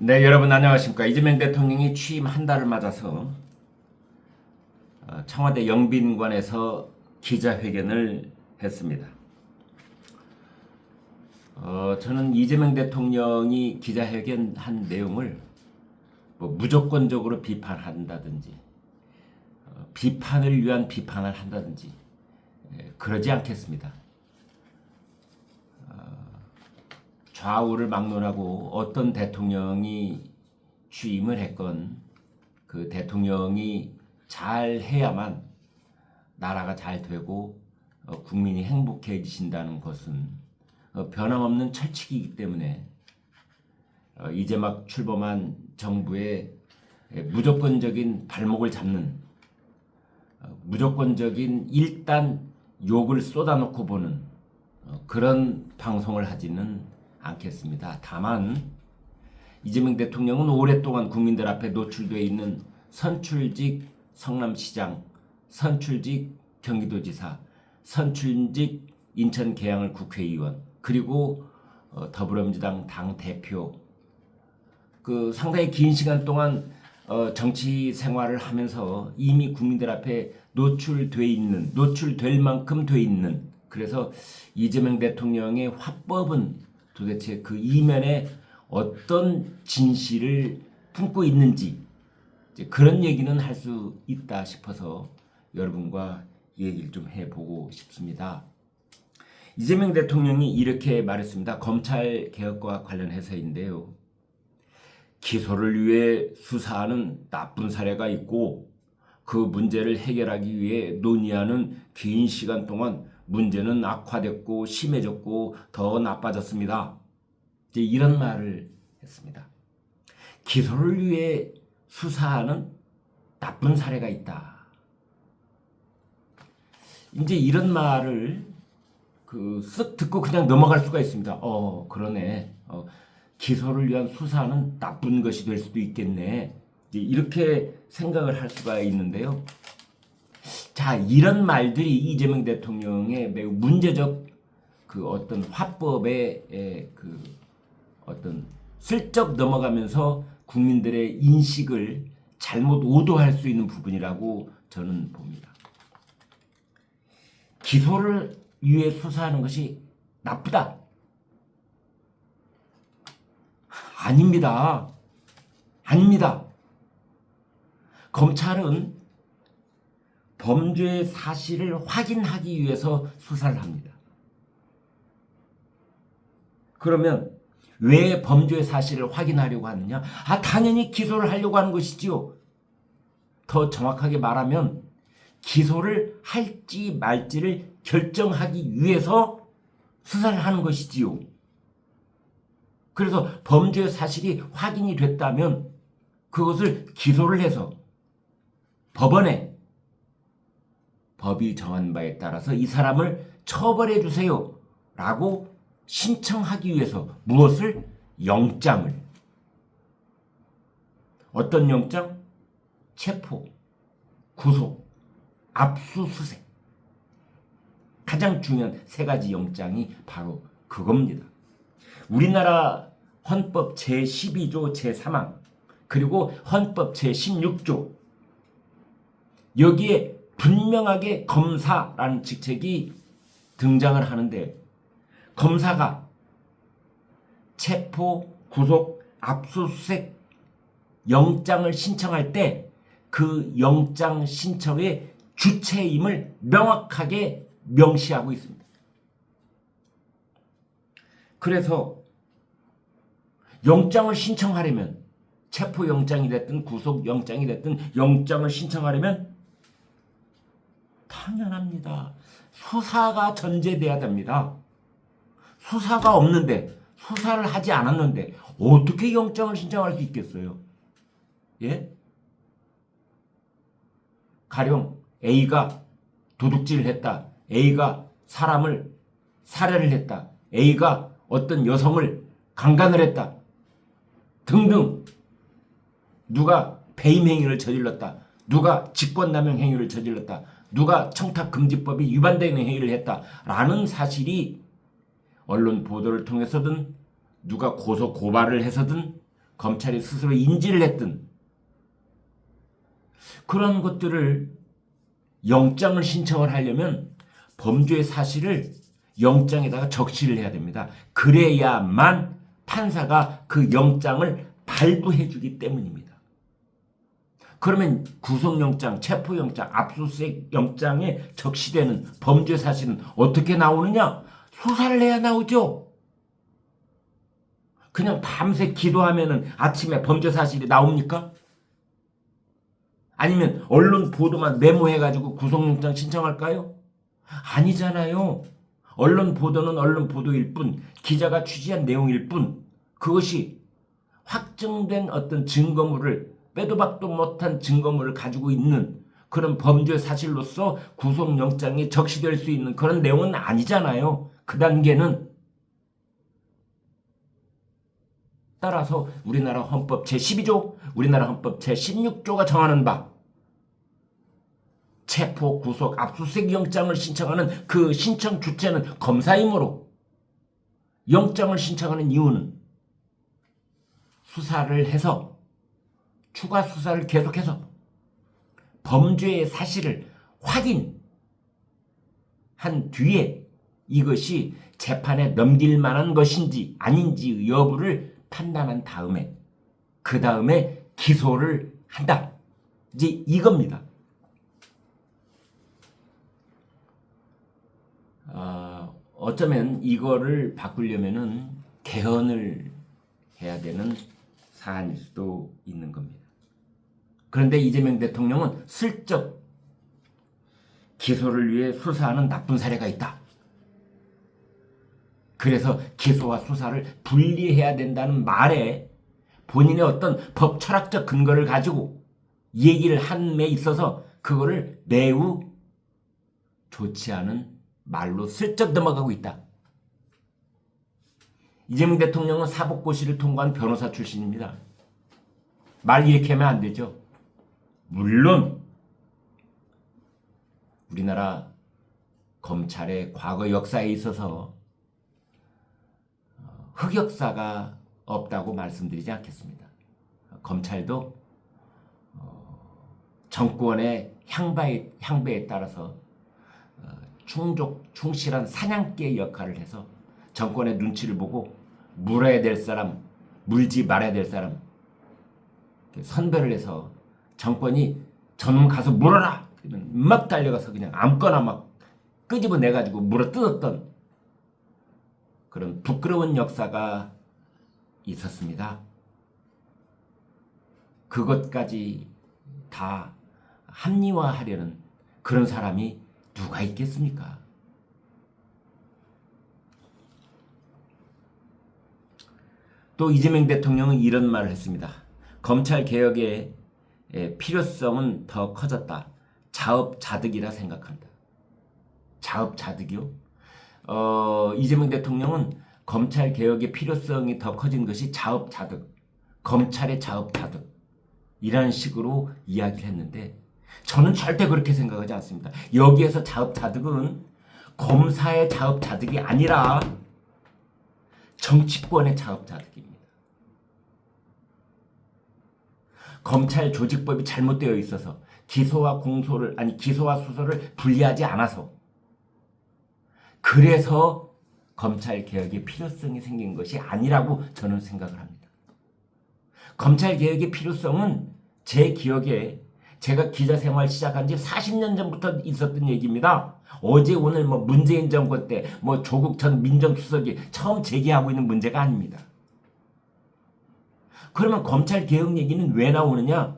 네, 여러분 안녕하십니까. 이재명 대통령이 취임 한 달을 맞아서 청와대 영빈관에서 기자회견을 했습니다. 저는 이재명 대통령이 기자회견한 내용을 무조건적으로 비판한다든지 비판을 위한 비판을 한다든지 그러지 않겠습니다. 좌우를 막론하고 어떤 대통령이 취임을 했건 그 대통령이 잘 해야만 나라가 잘 되고 국민이 행복해지신다는 것은 변함없는 철칙이기 때문에 이제 막 출범한 정부의 무조건적인 발목을 잡는 무조건적인 일단 욕을 쏟아놓고 보는 그런 방송을 하지는 않겠습니다. 다만 이재명 대통령은 오랫동안 국민들 앞에 노출되어 있는 선출직 성남시장, 선출직 경기도지사, 선출직 인천 계양을 국회의원, 그리고 더불어민주당 당대표 그 상당히 긴 시간 동안 정치 생활을 하면서 이미 국민들 앞에 노출될 만큼 돼 있는, 그래서 이재명 대통령의 화법은 도대체 그 이면에 어떤 진실을 품고 있는지 그런 얘기는 할 수 있다 싶어서 여러분과 얘기를 좀 해보고 싶습니다. 이재명 대통령이 이렇게 말했습니다. 검찰 개혁과 관련해서인데요. 기소를 위해 수사하는 나쁜 사례가 있고 그 문제를 해결하기 위해 논의하는 긴 시간 동안 문제는 악화됐고 심해졌고 더 나빠졌습니다. 이제 이런 말을 했습니다. 기소를 위해 수사하는 나쁜 사례가 있다. 이제 이런 말을 쓱 듣고 그냥 넘어갈 수가 있습니다. 그러네. 기소를 위한 수사는 나쁜 것이 될 수도 있겠네. 이렇게 생각을 할 수가 있는데요. 자, 이런 말들이 이재명 대통령의 매우 문제적 그 어떤 화법의 그 어떤 슬쩍 넘어가면서 국민들의 인식을 잘못 오도할 수 있는 부분이라고 저는 봅니다. 기소를 위해 수사하는 것이 나쁘다. 아닙니다. 아닙니다. 검찰은 범죄의 사실을 확인하기 위해서 수사를 합니다. 그러면 왜 범죄의 사실을 확인하려고 하느냐? 당연히 기소를 하려고 하는 것이지요. 더 정확하게 말하면 기소를 할지 말지를 결정하기 위해서 수사를 하는 것이지요. 그래서 범죄의 사실이 확인이 됐다면 그것을 기소를 해서 법원에 법이 정한 바에 따라서 이 사람을 처벌해 주세요 라고 신청하기 위해서 무엇을? 영장을. 어떤 영장? 체포, 구속, 압수수색. 가장 중요한 세 가지 영장이 바로 그겁니다. 우리나라 헌법 제12조 제3항 그리고 헌법 제16조 여기에 분명하게 검사라는 직책이 등장을 하는데 검사가 체포, 구속, 압수수색 영장을 신청할 때 그 영장 신청의 주체임을 명확하게 명시하고 있습니다. 그래서 영장을 신청하려면 체포영장이 됐든 구속영장이 됐든 영장을 신청하려면 당연합니다. 수사가 전제돼야 됩니다. 수사가 없는데 수사를 하지 않았는데 어떻게 영장을 신청할 수 있겠어요? 예? 가령 A가 도둑질을 했다. A가 사람을 살해를 했다. A가 어떤 여성을 강간을 했다. 등등. 누가 배임 행위를 저질렀다. 누가 직권남용 행위를 저질렀다. 누가 청탁금지법이 위반되는 행위를 했다라는 사실이 언론 보도를 통해서든 누가 고소 고발을 해서든 검찰이 스스로 인지를 했든 그런 것들을 영장을 신청을 하려면 범죄의 사실을 영장에다가 적시를 해야 됩니다. 그래야만 판사가 그 영장을 발부해 주기 때문입니다. 그러면 구속영장, 체포영장, 압수수색 영장에 적시되는 범죄 사실은 어떻게 나오느냐? 수사를 해야 나오죠. 그냥 밤새 기도하면은 아침에 범죄 사실이 나옵니까? 아니면 언론 보도만 메모해가지고 구속영장 신청할까요? 아니잖아요. 언론 보도는 언론 보도일 뿐, 기자가 취재한 내용일 뿐, 그것이 확정된 어떤 증거물을 빼도 박도 못한 증거물을 가지고 있는 그런 범죄 사실로서 구속영장이 적시될 수 있는 그런 내용은 아니잖아요. 그 단계는. 따라서 우리나라 헌법 제12조, 우리나라 헌법 제16조가 정하는 바 체포, 구속, 압수수색 영장을 신청하는 그 신청 주체는 검사이므로 영장을 신청하는 이유는 수사를 해서 추가 수사를 계속해서 범죄의 사실을 확인한 뒤에 이것이 재판에 넘길 만한 것인지 아닌지 여부를 판단한 다음에 그 다음에 기소를 한다. 이제 이겁니다. 어쩌면 이거를 바꾸려면은 개헌을 해야 되는 사안일 수도 있는 겁니다. 그런데 이재명 대통령은 슬쩍 기소를 위해 수사하는 나쁜 사례가 있다. 그래서 기소와 수사를 분리해야 된다는 말에 본인의 어떤 법 철학적 근거를 가지고 얘기를 함에 있어서 그거를 매우 좋지 않은 말로 슬쩍 넘어가고 있다. 이재명 대통령은 사법고시를 통과한 변호사 출신입니다. 말 이렇게 하면 안 되죠. 물론 우리나라 검찰의 과거 역사에 있어서 흑역사가 없다고 말씀드리지 않겠습니다. 검찰도 정권의 향배에 따라서 충실한 사냥개의 역할을 해서 정권의 눈치를 보고 물어야 될 사람, 물지 말아야 될 사람 선별을 해서 정권이 저놈 가서 물어라! 그러면 막 달려가서 그냥 아무거나 막 끄집어내가지고 물어뜯었던 그런 부끄러운 역사가 있었습니다. 그것까지 다 합리화하려는 그런 사람이 누가 있겠습니까? 또 이재명 대통령은 이런 말을 했습니다. 검찰 개혁의 필요성은 더 커졌다. 자업자득이라 생각한다. 자업자득이요? 이재명 대통령은 검찰 개혁의 필요성이 더 커진 것이 자업자득, 검찰의 자업자득 이라는 식으로 이야기를 했는데 저는 절대 그렇게 생각하지 않습니다. 여기에서 자업자득은 검사의 자업자득이 아니라 정치권의 자업자득입니다. 검찰 조직법이 잘못되어 있어서 기소와 수소를 분리하지 않아서 그래서 검찰 개혁의 필요성이 생긴 것이 아니라고 저는 생각을 합니다. 검찰 개혁의 필요성은 제 기억에 제가 기자 생활 시작한 지 40년 전부터 있었던 얘기입니다. 어제 오늘 문재인 정권 때 조국 전 민정수석이 처음 제기하고 있는 문제가 아닙니다. 그러면 검찰 개혁 얘기는 왜 나오느냐?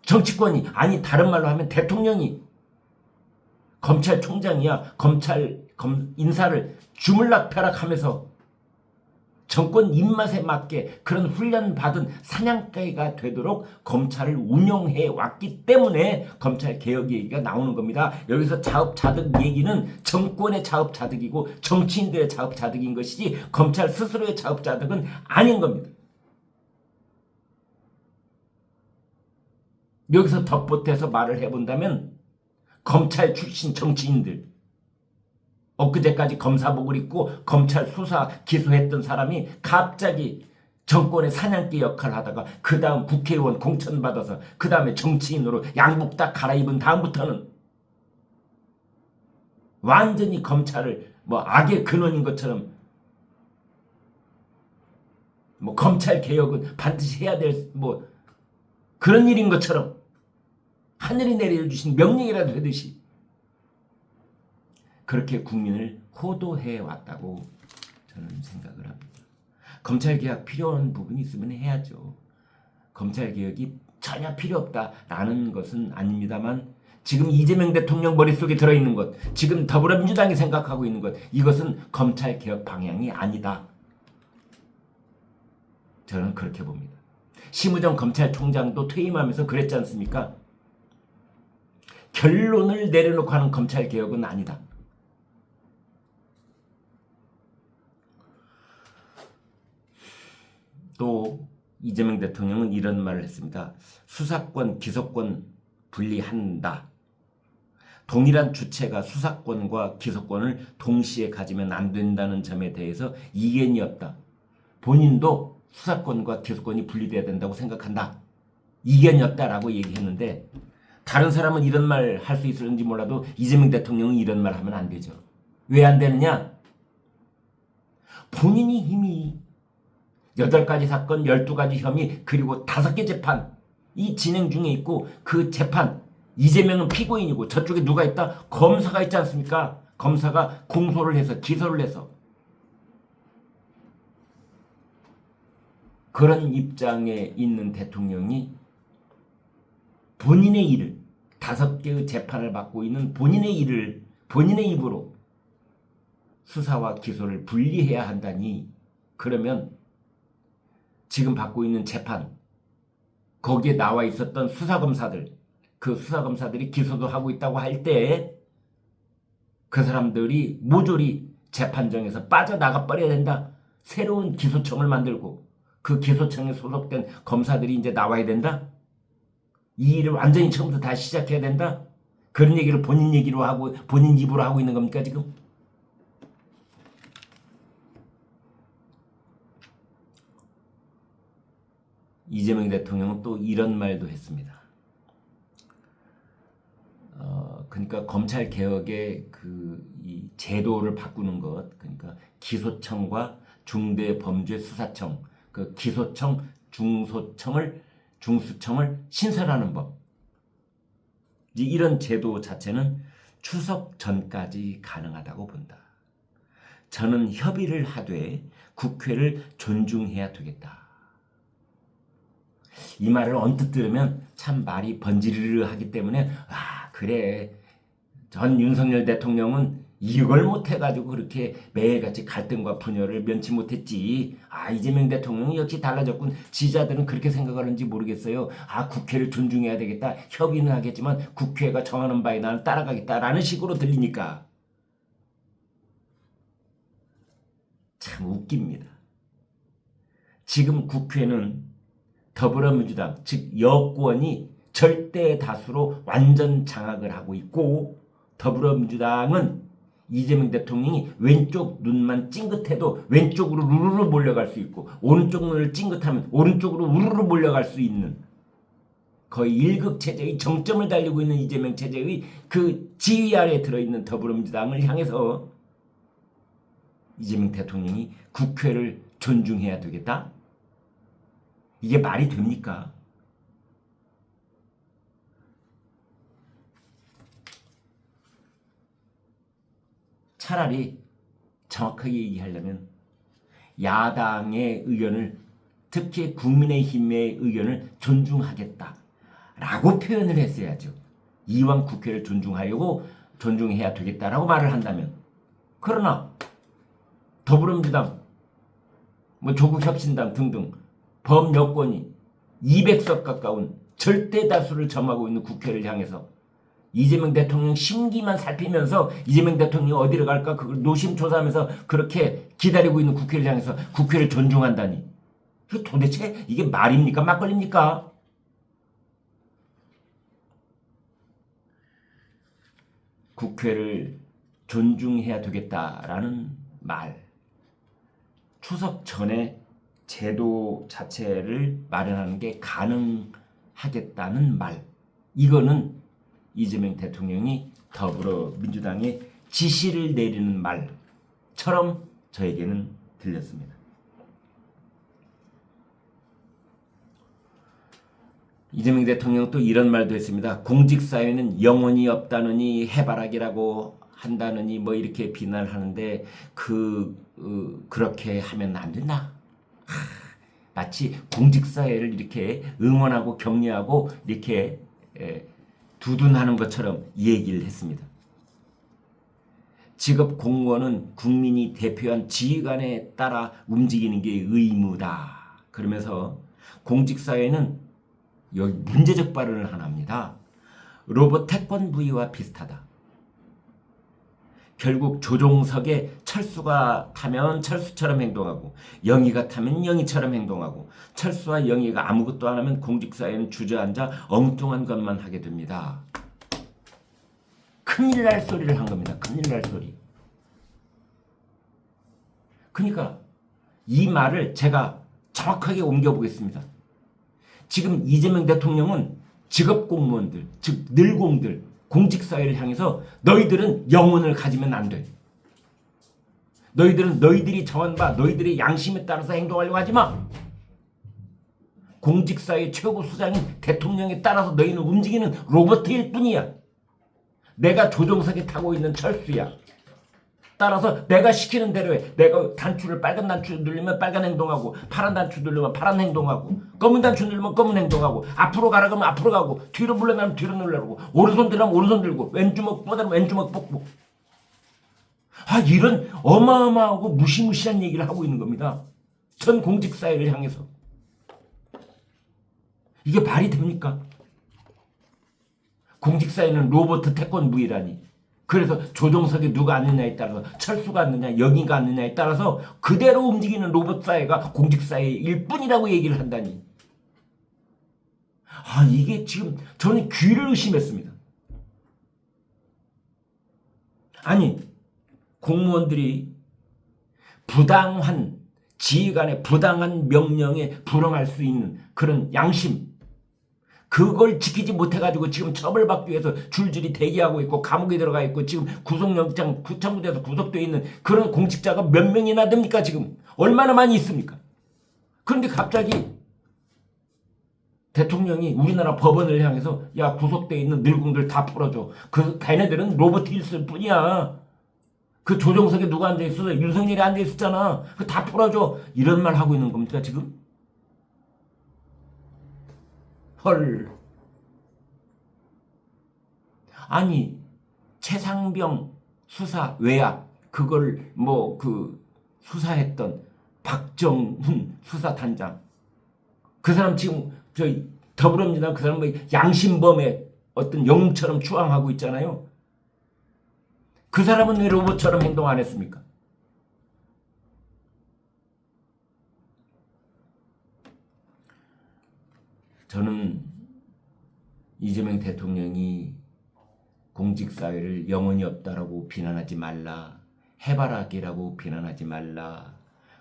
정치권이 아니 다른 말로 하면 대통령이 검찰총장이야 인사를 주물락펴락하면서 정권 입맛에 맞게 그런 훈련받은 사냥개가 되도록 검찰을 운영해 왔기 때문에 검찰 개혁 얘기가 나오는 겁니다. 여기서 자업자득 얘기는 정권의 자업자득이고 정치인들의 자업자득인 것이지 검찰 스스로의 자업자득은 아닌 겁니다. 여기서 덧붙여서 말을 해본다면 검찰 출신 정치인들 엊그제까지 검사복을 입고 검찰 수사 기소했던 사람이 갑자기 정권의 사냥개 역할을 하다가 그 다음 국회의원 공천받아서 그 다음에 정치인으로 양복 딱 갈아입은 다음부터는 완전히 검찰을 뭐 악의 근원인 것처럼 뭐 검찰 개혁은 반드시 해야 될 뭐 그런 일인 것처럼 하늘이 내려주신 명령이라도 되듯이 그렇게 국민을 호도해 왔다고 저는 생각을 합니다. 검찰개혁 필요한 부분이 있으면 해야죠. 검찰개혁이 전혀 필요 없다라는 것은 아닙니다만 지금 이재명 대통령 머릿속에 들어있는 것, 지금 더불어민주당이 생각하고 있는 것, 이것은 검찰개혁 방향이 아니다. 저는 그렇게 봅니다. 심우정 검찰총장도 퇴임하면서 그랬지 않습니까? 결론을 내려놓고 하는 검찰개혁은 아니다. 또 이재명 대통령은 이런 말을 했습니다. 수사권, 기소권 분리한다. 동일한 주체가 수사권과 기소권을 동시에 가지면 안 된다는 점에 대해서 이견이 없다. 본인도 수사권과 기소권이 분리돼야 된다고 생각한다. 이견이 없다라고 얘기했는데 다른 사람은 이런 말 할 수 있을지 몰라도 이재명 대통령은 이런 말 하면 안 되죠. 왜 안 되느냐? 본인이 이미 8가지 사건, 12가지 혐의, 그리고 5개 재판 이 진행 중에 있고 그 재판 이재명은 피고인이고 저쪽에 누가 있다? 검사가 있지 않습니까? 검사가 공소를 해서 기소를 해서 그런 입장에 있는 대통령이 본인의 일을 5개의 재판을 받고 있는 본인의 일을 본인의 입으로 수사와 기소를 분리해야 한다니 그러면 지금 받고 있는 재판 거기에 나와 있었던 수사검사들 그 수사검사들이 기소도 하고 있다고 할 때 그 사람들이 모조리 재판정에서 빠져나가 버려야 된다. 새로운 기소청을 만들고 그 기소청에 소속된 검사들이 이제 나와야 된다. 이 일을 완전히 처음부터 다시 시작해야 된다. 그런 얘기를 본인 얘기로 하고 본인 입으로 하고 있는 겁니까 지금? 이재명 대통령은 또 이런 말도 했습니다. 그러니까 검찰 개혁의 이 제도를 바꾸는 것, 그러니까 기소청과 중대범죄수사청, 그 기소청, 중수청을 신설하는 법. 이런 제도 자체는 추석 전까지 가능하다고 본다. 저는 협의를 하되 국회를 존중해야 되겠다. 이 말을 언뜻 들으면 참 말이 번지르르 하기 때문에 그래 전 윤석열 대통령은 이걸 못해가지고 그렇게 매일같이 갈등과 분열을 면치 못했지. 이재명 대통령이 역시 달라졌군. 지지자들은 그렇게 생각하는지 모르겠어요. 국회를 존중해야 되겠다. 협의는 하겠지만 국회가 정하는 바에 나는 따라가겠다라는 식으로 들리니까 참 웃깁니다. 지금 국회는 더불어민주당 즉 여권이 절대 다수로 완전 장악을 하고 있고 더불어민주당은 이재명 대통령이 왼쪽 눈만 찡긋해도 왼쪽으로 우르르 몰려갈 수 있고 오른쪽 눈을 찡긋하면 오른쪽으로 우르르 몰려갈 수 있는 거의 일극체제의 정점을 달리고 있는 이재명 체제의 그 지휘 아래에 들어있는 더불어민주당을 향해서 이재명 대통령이 국회를 존중해야 되겠다? 이게 말이 됩니까? 차라리 정확하게 얘기하려면 야당의 의견을 특히 국민의힘의 의견을 존중하겠다라고 표현을 했어야죠. 이왕 국회를 존중해야 되겠다라고 말을 한다면 그러나 더불어민주당 조국혁신당 등등 범여권이 200석 가까운 절대 다수를 점하고 있는 국회를 향해서 이재명 대통령 심기만 살피면서 이재명 대통령이 어디를 갈까 그걸 노심초사하면서 그렇게 기다리고 있는 국회를 향해서 국회를 존중한다니 도대체 이게 말입니까 막걸리입니까? 국회를 존중해야 되겠다라는 말 추석 전에 제도 자체를 마련하는 게 가능하겠다는 말. 이거는 이재명 대통령이 더불어민주당에 지시를 내리는 말처럼 저에게는 들렸습니다. 이재명 대통령 또 이런 말도 했습니다. 공직사회는 영혼이 없다느니 해바라기라고 한다느니 뭐 이렇게 비난을 하는데 그렇게 하면 안 된다. 마치 공직사회를 이렇게 응원하고 격려하고 이렇게 두둔하는 것처럼 얘기를 했습니다. 직업 공무원은 국민이 대표한 지휘관에 따라 움직이는 게 의무다. 그러면서 공직사회는 여기 문제적 발언을 하나 합니다. 로봇 태권브이와 비슷하다. 결국 조종석에 철수가 타면 철수처럼 행동하고 영희가 타면 영희처럼 행동하고 철수와 영희가 아무것도 안 하면 공직사회는 주저앉아 엉뚱한 것만 하게 됩니다. 큰일 날 소리를 한 겁니다. 큰일 날 소리. 그러니까 이 말을 제가 정확하게 옮겨보겠습니다. 지금 이재명 대통령은 직업공무원들, 즉 늘공들, 공직사회를 향해서 너희들은 영혼을 가지면 안 돼. 너희들은 너희들이 정한 바 너희들의 양심에 따라서 행동하려고 하지 마. 공직사회 최고 수장인 대통령에 따라서 너희는 움직이는 로봇일 뿐이야. 내가 조종석에 타고 있는 철수야. 따라서 내가 시키는 대로 해. 내가 단추를 빨간 단추 누르면 빨간 행동하고 파란 단추 누르면 파란 행동하고 검은 단추 누르면 검은 행동하고 앞으로 가라 그러면 앞으로 가고 뒤로 물러나면 뒤로 누르고 오른손 들면 오른손 들고 왼주먹 뻗으면 왼주먹 뻗고 이런 어마어마하고 무시무시한 얘기를 하고 있는 겁니다. 전 공직사회를 향해서. 이게 말이 됩니까? 공직사회는 로봇 태권브이라니. 그래서 조종석에 누가 앉느냐에 따라서 철수가 앉느냐 영희가 앉느냐에 따라서 그대로 움직이는 로봇사회가 공직사회일 뿐이라고 얘기를 한다니. 이게 지금 저는 귀를 의심했습니다. 아니 공무원들이 부당한 지휘관의 부당한 명령에 불응할 수 있는 그런 양심, 그걸 지키지 못해가지고 지금 처벌받기 위해서 줄줄이 대기하고 있고 감옥에 들어가 있고 지금 구속영장 청구돼서 구속되어 있는 그런 공직자가 몇 명이나 됩니까? 지금 얼마나 많이 있습니까? 그런데 갑자기 대통령이 우리나라 법원을 향해서 야 구속되어 있는 늙은들 다 풀어줘. 걔네들은 로봇일 뿐이야. 그 조종석에 누가 앉아있어? 윤석열이 앉아있었잖아. 다 풀어줘. 이런 말 하고 있는 겁니까 지금? 헐. 아니 최상병 수사 외압 그걸 수사했던 박정훈 수사단장, 그 사람 지금 저희 더불어민주당 그 사람 양심범의 어떤 영웅처럼 추앙하고 있잖아요. 그 사람은 왜 로봇처럼 행동 안 했습니까? 저는 이재명 대통령이 공직사회를 영혼이 없다라고 비난하지 말라, 해바라기라고 비난하지 말라,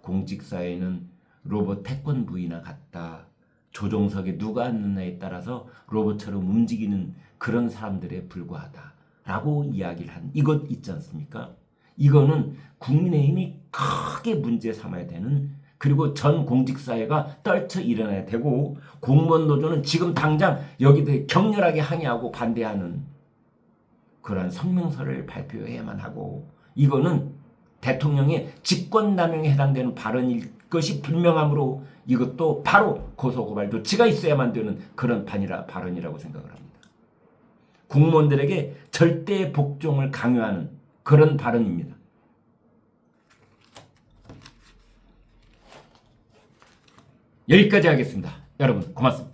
공직사회는 로봇 태권브이나 같다, 조종석에 누가 앉느냐에 따라서 로봇처럼 움직이는 그런 사람들에 불과하다 라고 이야기를 한 이것 있지 않습니까? 이거는 국민의힘이 크게 문제 삼아야 되는, 그리고 전 공직사회가 떨쳐 일어나야 되고 공무원 노조는 지금 당장 여기에 격렬하게 항의하고 반대하는 그러한 성명서를 발표해야만 하고, 이거는 대통령의 직권남용에 해당되는 발언일 것이 분명하므로 이것도 바로 고소고발 조치가 있어야만 되는 그런 발언이라고 생각을 합니다. 공무원들에게 절대 복종을 강요하는 그런 발언입니다. 여기까지 하겠습니다. 여러분 고맙습니다.